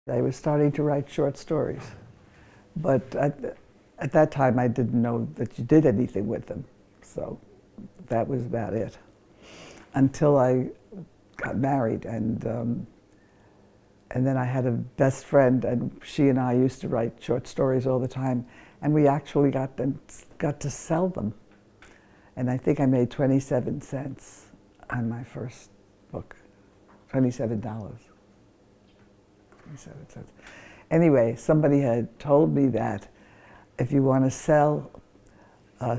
I was starting to write short stories, but at that time I didn't know that you did anything with them, so that was about it. Until I got married, and then I had a best friend, and she and I used to write short stories all the time, and we actually got to sell them. And I think I made 27 cents on my first book, $27. 27 cents. Anyway, somebody had told me that if you want to sell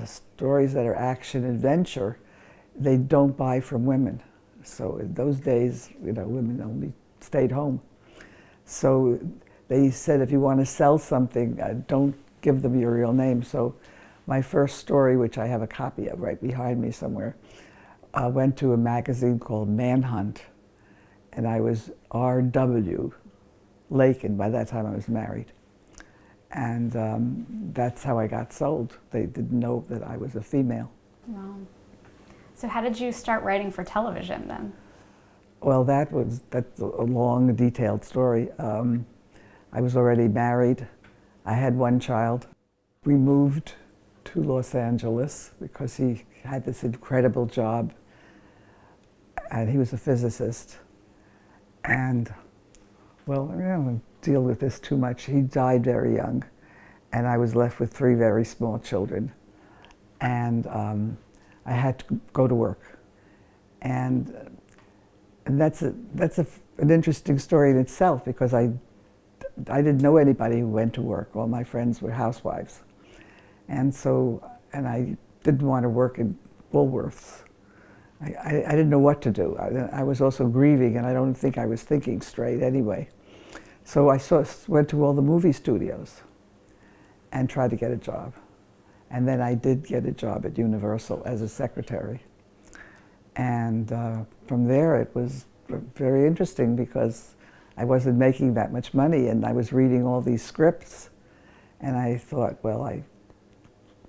stories that are action adventure, they don't buy from women. So in those days, women only stayed home. So they said, if you want to sell something, don't give them your real name. So my first story, which I have a copy of right behind me somewhere, went to a magazine called Manhunt, and I was R.W. Lakin. By that time I was married. And that's how I got sold. They didn't know that I was a female. Wow. So how did you start writing for television then? Well, that's a long, detailed story. I was already married. I had one child. We moved to Los Angeles because he had this incredible job, and he was a physicist. And, well, I don't deal with this too much. He died very young, and I was left with 3 very small children. And I had to go to work. And that's an interesting story in itself, because I didn't know anybody who went to work. All my friends were housewives. And I didn't want to work in Woolworths. I didn't know what to do. I was also grieving, and I don't think I was thinking straight anyway. So I went to all the movie studios and tried to get a job. And then I did get a job at Universal as a secretary. And from there it was very interesting, because I wasn't making that much money, and I was reading all these scripts. And I thought, well, I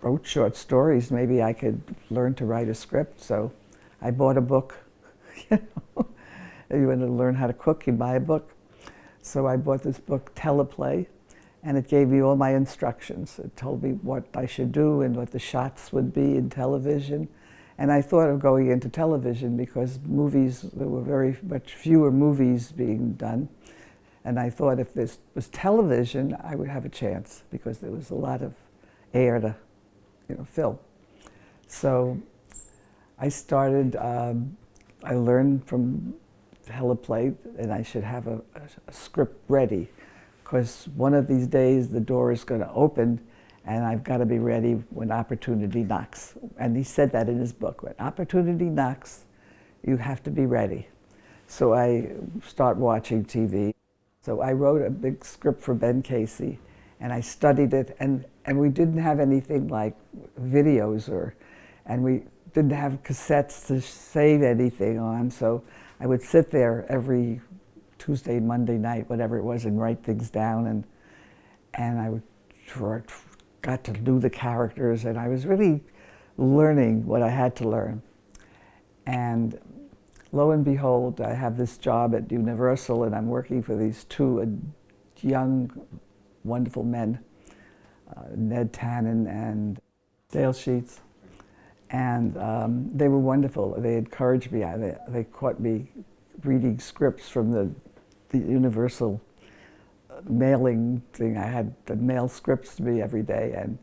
wrote short stories, maybe I could learn to write a script. So I bought a book. If you want to learn how to cook, you buy a book. So I bought this book, Teleplay, and it gave me all my instructions. It told me what I should do and what the shots would be in television. And I thought of going into television because there were very much fewer movies being done. And I thought if this was television, I would have a chance, because there was a lot of air to film. So I started, I learned from Teleplay, and I should have a script ready, because one of these days the door is going to open, and I've got to be ready when opportunity knocks. And he said that in his book, when opportunity knocks, you have to be ready. So I start watching TV. So I wrote a big script for Ben Casey, and I studied it, and we didn't have anything like videos, and we didn't have cassettes to save anything on, so I would sit there every Tuesday, Monday night, whatever it was, and write things down, and I got to do the characters, and I was really learning what I had to learn. And lo and behold, I have this job at Universal, and I'm working for these 2 young, wonderful men, Ned Tannen and Dale Sheets. And they were wonderful. They encouraged me. They caught me reading scripts from the Universal mailing thing. I had to mail scripts to me every day, and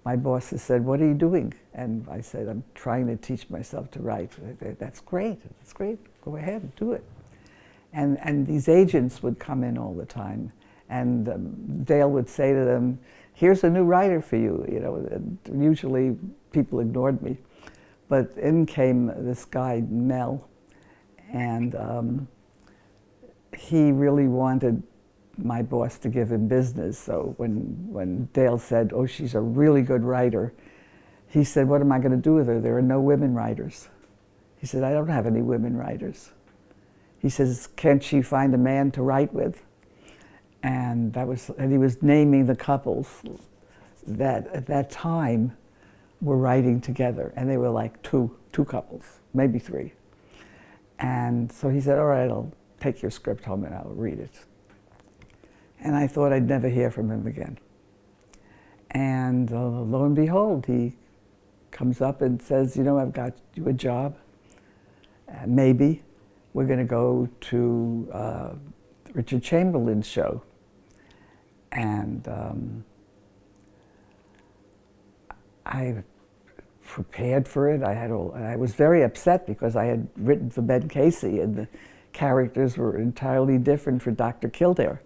my boss has said, "What are you doing?" And I said, "I'm trying to teach myself to write." That's great. That's great. Go ahead, do it. And these agents would come in all the time, and Dale would say to them, "Here's a new writer for you." And usually people ignored me, but in came this guy Mel, and he really wanted my boss to give him business. So when Dale said, "Oh, she's a really good writer," he said, "What am I going to do with her? There are no women writers." He said, "I don't have any women writers." He says, "Can't she find a man to write with?" And he was naming the couples that at that time were writing together, and they were like two couples, maybe 3. And so he said, "All right, I'll take your script home and I'll read it." And I thought I'd never hear from him again. And lo and behold, he comes up and says, you know, I've got you a job. Maybe we're going to go to Richard Chamberlain's show. And I prepared for it. I was very upset because I had written for Ben Casey and the characters were entirely different for Dr. Kildare.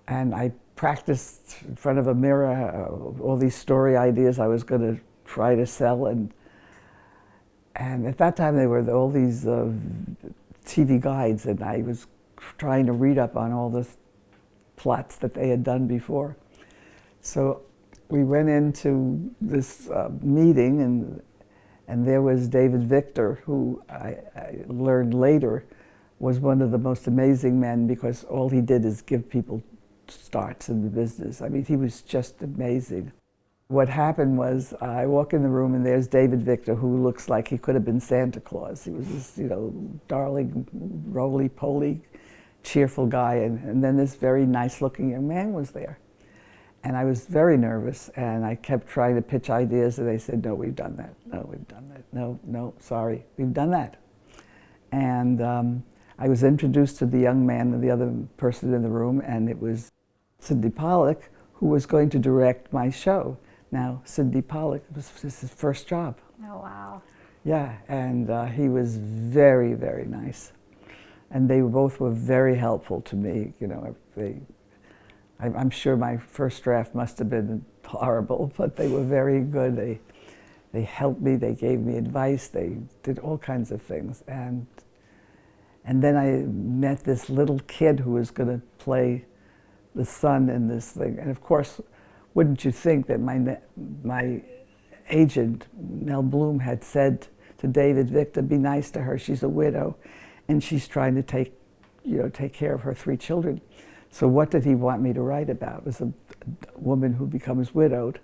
And I practiced in front of a mirror all these story ideas I was going to try to sell. And at that time there were all these TV guides, and I was trying to read up on all the plots that they had done before. So we went into this meeting, and there was David Victor, who I learned later was one of the most amazing men, because all he did is give people starts in the business. I mean, he was just amazing. What happened was I walk in the room and there's David Victor, who looks like he could have been Santa Claus. He was this, you know, darling, roly-poly, cheerful guy, and then this very nice-looking young man was there. And I was very nervous, and I kept trying to pitch ideas, and they said, no, we've done that. No, we've done that. No, no, sorry, we've done that. And I was introduced to the young man and the other person in the room, and it was Sidney Pollack, who was going to direct my show. Now, Sidney Pollack was his first job. Oh, wow. Yeah, and he was very, very nice. And they both were very helpful to me. You know, I'm sure my first draft must have been horrible, but they were very good. They helped me, they gave me advice, they did all kinds of things. And then I met this little kid who was going to play the son in this thing. And of course, wouldn't you think that my agent, Mel Bloom, had said to David Victor, be nice to her, she's a widow, and she's trying to take care of her 3 children. So what did he want me to write about? It was a woman who becomes widowed.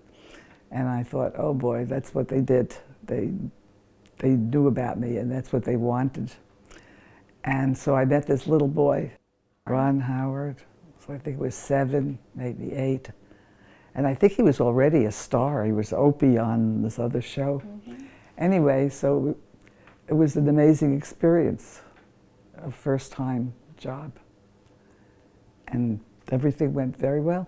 And I thought, oh boy, that's what they did. They knew about me, and that's what they wanted. And so I met this little boy, Ron Howard, so I think he was 7, maybe 8. And I think he was already a star. He was Opie on this other show. Mm-hmm. Anyway, so it was an amazing experience, a first-time job. And everything went very well.